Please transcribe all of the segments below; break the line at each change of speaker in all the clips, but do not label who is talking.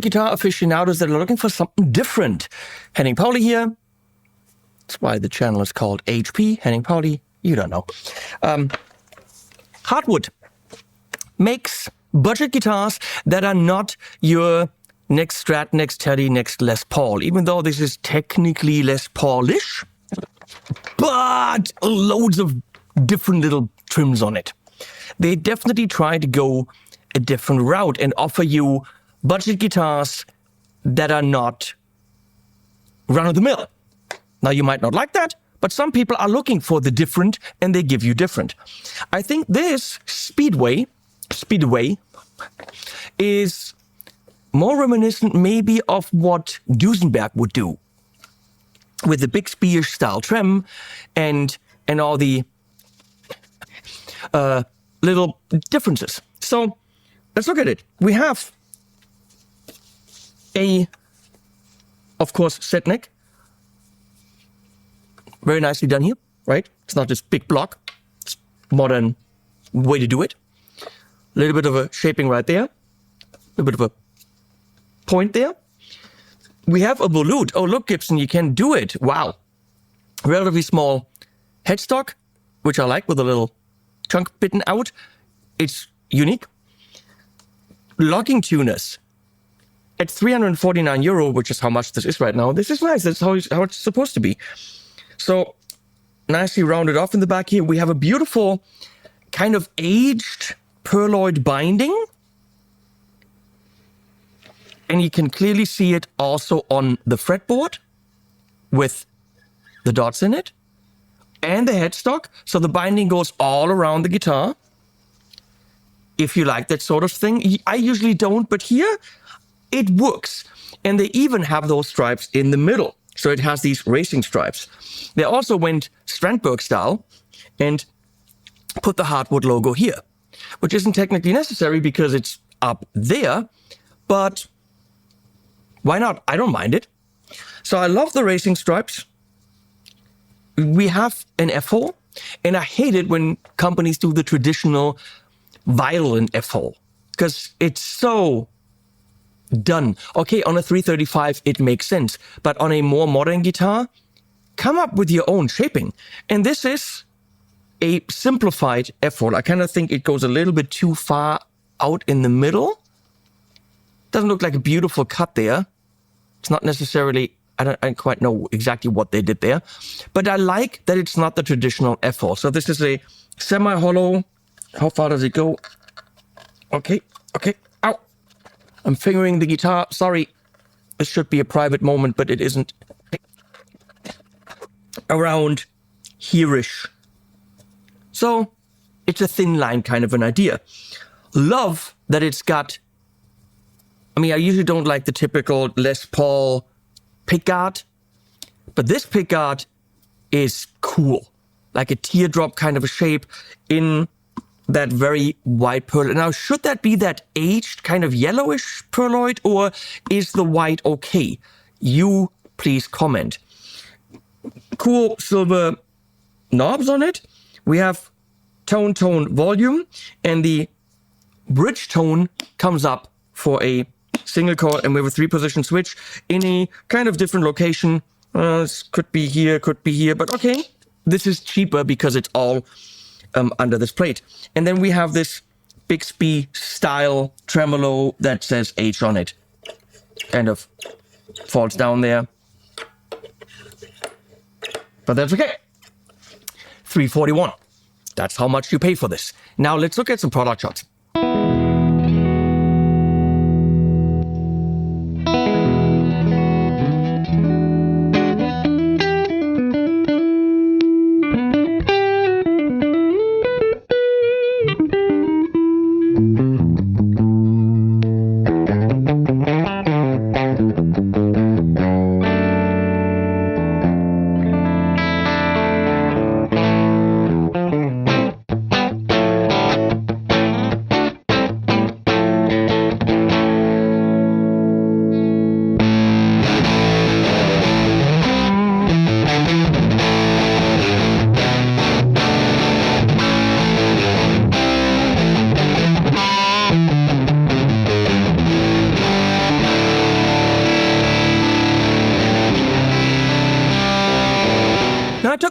budget guitar aficionados that are looking for something different. Henning Pauli here. That's why the channel is called HP. Henning Pauli, you don't know. Hartwood makes budget guitars that are not your next Strat, next Teddy, next Les Paul, even though this is technically Les Paulish, but loads of different little trims on it. They definitely try to go a different route and offer you budget guitars that are not run-of-the-mill. Now, you might not like that, but some people are looking for the different, and they give you different. I think this Speedway is more reminiscent maybe of what Duesenberg would do with the big spear style trem and all the little differences. So let's look at it. We have of course, set neck. Very nicely done here, right? It's not this big block. It's modern way to do it. A little bit of a shaping right there. A little bit of a point there. We have a volute. Oh, look, Gibson, you can do it. Wow. Relatively small headstock, which I like, with a little chunk bitten out. It's unique. Locking tuners at €349, which is how much this is right now. This is nice. That's how it's supposed to be. So nicely rounded off in the back here. We have a beautiful kind of aged pearloid binding. And you can clearly see it also on the fretboard with the dots in it and the headstock. So the binding goes all around the guitar. If you like that sort of thing. I usually don't, but here it works. And they even have those stripes in the middle. So it has these racing stripes. They also went Strandberg style and put the Hartwood logo here, which isn't technically necessary because it's up there, but why not? I don't mind it. So I love the racing stripes. We have an F-hole, and I hate it when companies do the traditional violin F-hole because it's so done. Okay, on a 335, it makes sense, but on a more modern guitar, come up with your own shaping. And this is a simplified F-hole. I kind of think it goes a little bit too far out in the middle. Doesn't look like a beautiful cut there. It's not necessarily, I don't quite know exactly what they did there, but I like that it's not the traditional F-hole. So this is a semi-hollow. How far does it go? Okay. Ow. I'm fingering the guitar. Sorry. This should be a private moment, but it isn't. Around here-ish. So it's a thin line kind of an idea. Love that it's got, I usually don't like the typical Les Paul pickguard, but this pickguard is cool. Like a teardrop kind of a shape in that very white pearl. Now, should that be that aged kind of yellowish pearloid, or is the white okay? You please comment. Cool silver knobs on it. We have tone, volume, and the bridge tone comes up for a single chord, and we have a 3-position switch in a kind of different location. This could be here, but okay. This is cheaper because it's all under this plate. And then we have this Bixby style tremolo that says H on it. Kind of falls down there. But that's okay. $341. That's how much you pay for this. Now let's look at some product shots.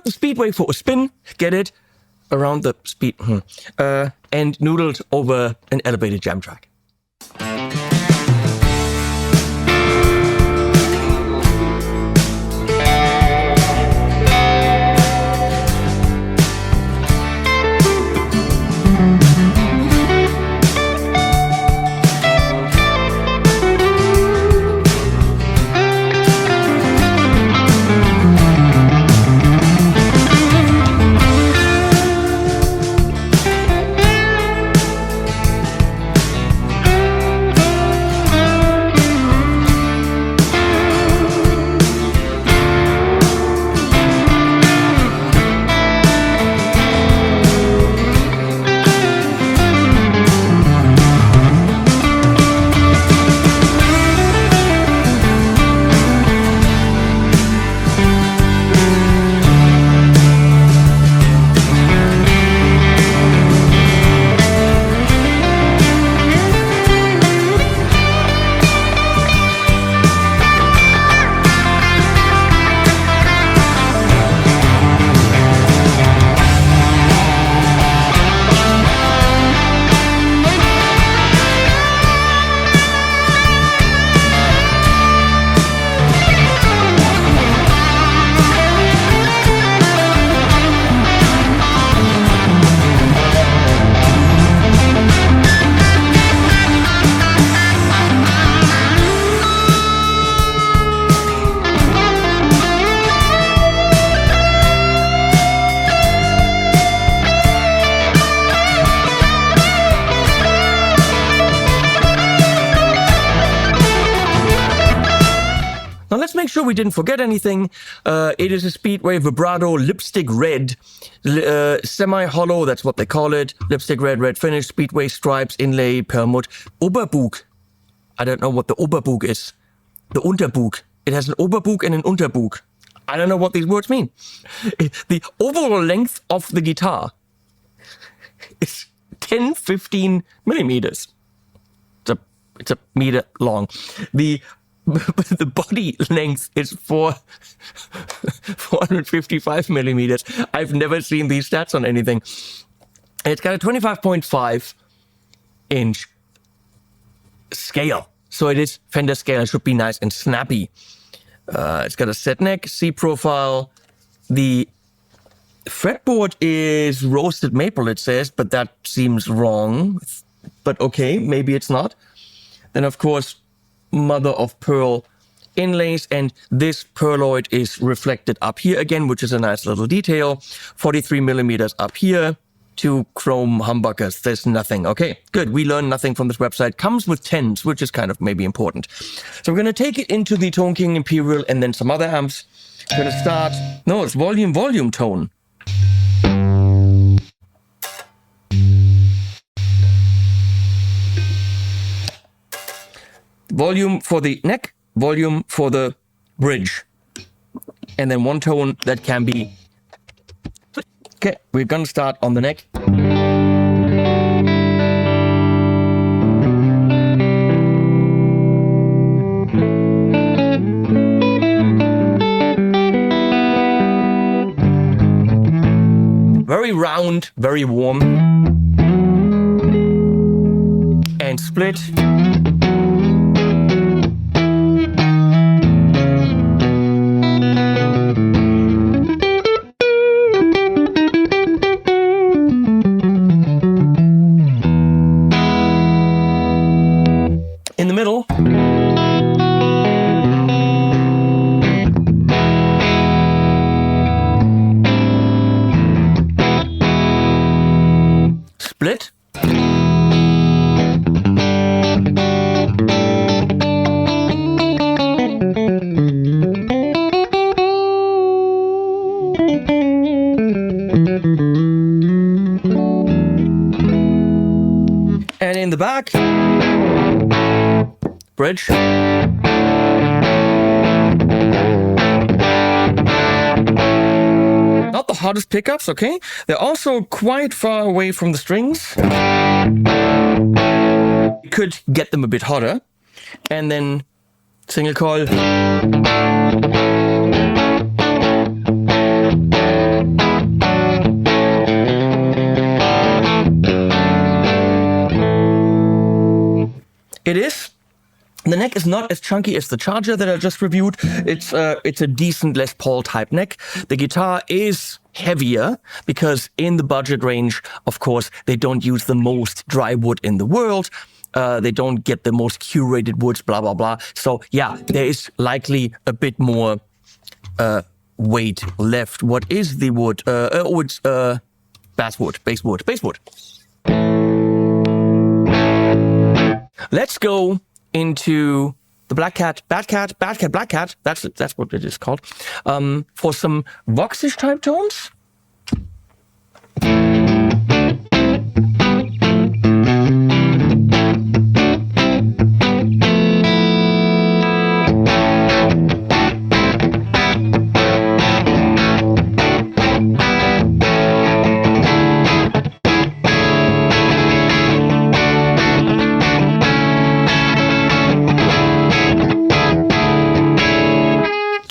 put the speedway for a spin, get it around the speed, and noodled over an elevated jam track. Now let's make sure we didn't forget anything. It is a speedway vibrato, lipstick red, semi-hollow, that's what they call it. Lipstick red, red finish, speedway stripes, inlay, perlmutt. Oberbug. I don't know what the Oberbug is. The Unterbug. It has an Oberbug and an Unterbug. I don't know what these words mean. The overall length of the guitar is 10-15 millimeters. It's a meter long. The body length is 455 millimeters. I've never seen these stats on anything. It's got a 25.5 inch scale. So it is Fender scale. It should be nice and snappy. It's got a set neck, C profile. The fretboard is roasted maple, it says, but that seems wrong. But okay, maybe it's not. Then, of course, mother of pearl inlays, and this pearloid is reflected up here again, which is a nice little detail. 43 millimeters up here. 2 chrome humbuckers. There's nothing. Okay, good. We learned nothing from this website. Comes with 10s, which is kind of maybe important. So we're going to take it into the Tone King Imperial and then some other amps. We're going to start... No, it's volume tone. Volume for the neck, volume for the bridge. And then one tone that can be... Okay, we're gonna start on the neck. Very round, very warm. And split. In the middle, split, and in the back, bridge. Not the hottest pickups, okay? They're also quite far away from the strings. Could get them a bit hotter. And then single coil. It is. The neck is not as chunky as the Charger that I just reviewed. It's a decent Les Paul type neck. The guitar is heavier because in the budget range, of course, they don't use the most dry wood in the world. They don't get the most curated woods, blah, blah, blah. So yeah, there is likely a bit more weight left. What is the wood? It's basswood, basswood. Let's go into the Black Cat, Black Cat. That's what it is called. For some Voxish type tones.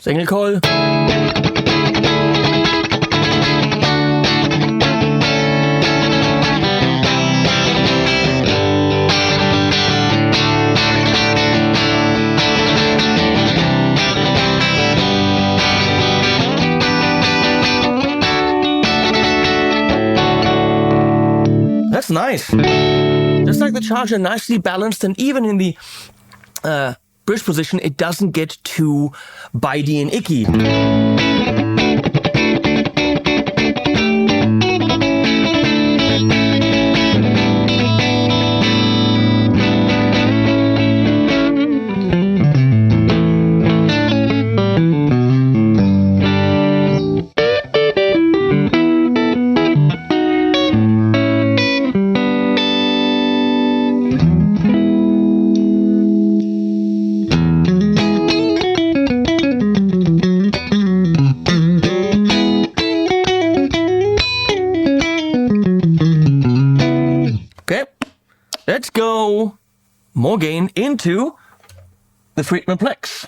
Single coil. That's nice. Just like the Charger, nicely balanced, and even in the bridge position, it doesn't get too bitey and icky. Let's go more gain into the Friedman Plex.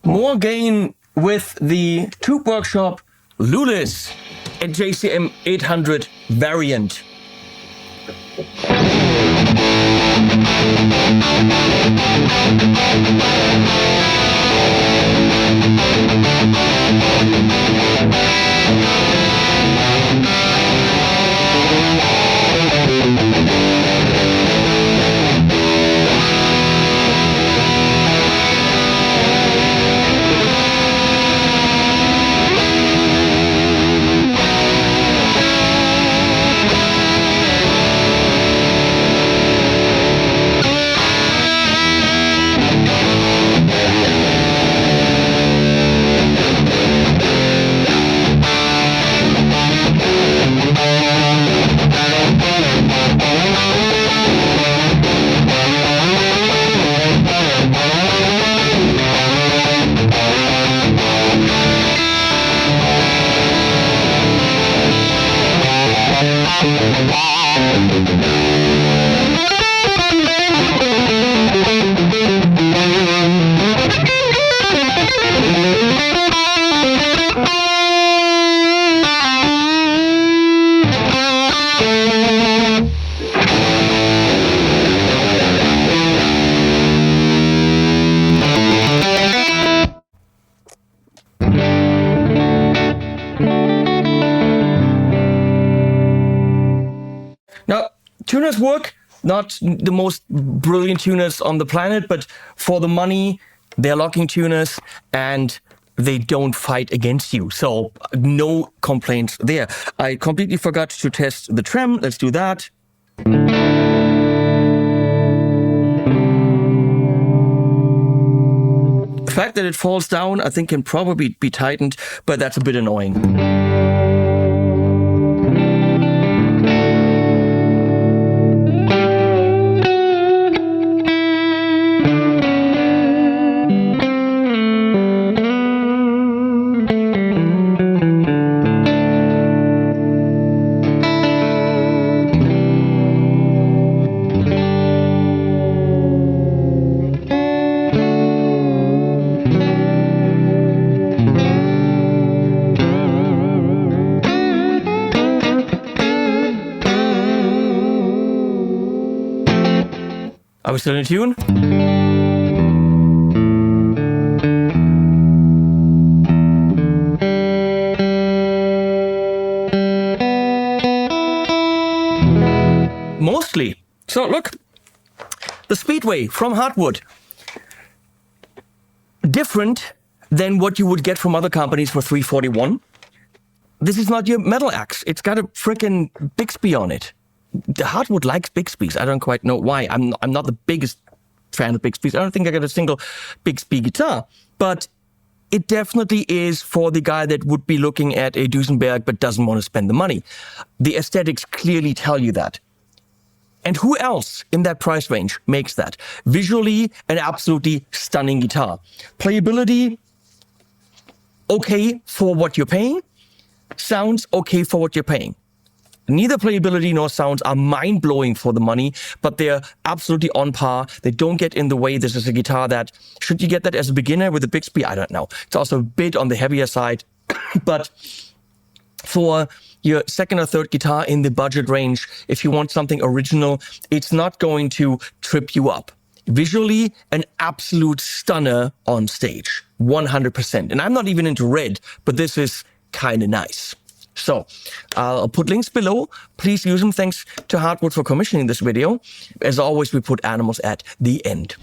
More gain with the Tube Workshop Lulis and JCM 800 variant. tuners work. Not the most brilliant tuners on the planet, but for the money, they're locking tuners and they don't fight against you. So no complaints there. I completely forgot to test the trem. Let's do that. The fact that it falls down, I think, can probably be tightened, but that's a bit annoying. Are we still in tune? Mostly. So look, the Speedway from Hartwood. Different than what you would get from other companies for $341. This is not your metal axe. It's got a frickin' Bixby on it. The Hartwood likes Bixby's. I don't quite know why. I'm not the biggest fan of Bixby's. I don't think I got a single Bixby guitar, but it definitely is for the guy that would be looking at a Duesenberg but doesn't want to spend the money. The aesthetics clearly tell you that. And who else in that price range makes that? Visually, an absolutely stunning guitar. Playability, okay for what you're paying. Sounds okay for what you're paying. Neither playability nor sounds are mind-blowing for the money, but they're absolutely on par. They don't get in the way. This is a guitar that, should you get that as a beginner with a Bixby? I don't know. It's also a bit on the heavier side, but for your second or third guitar in the budget range, if you want something original, it's not going to trip you up. Visually, an absolute stunner on stage, 100%. And I'm not even into red, but this is kind of nice. So I'll put links below. Please use them. Thanks to Hartwood for commissioning this video. As always, we put animals at the end.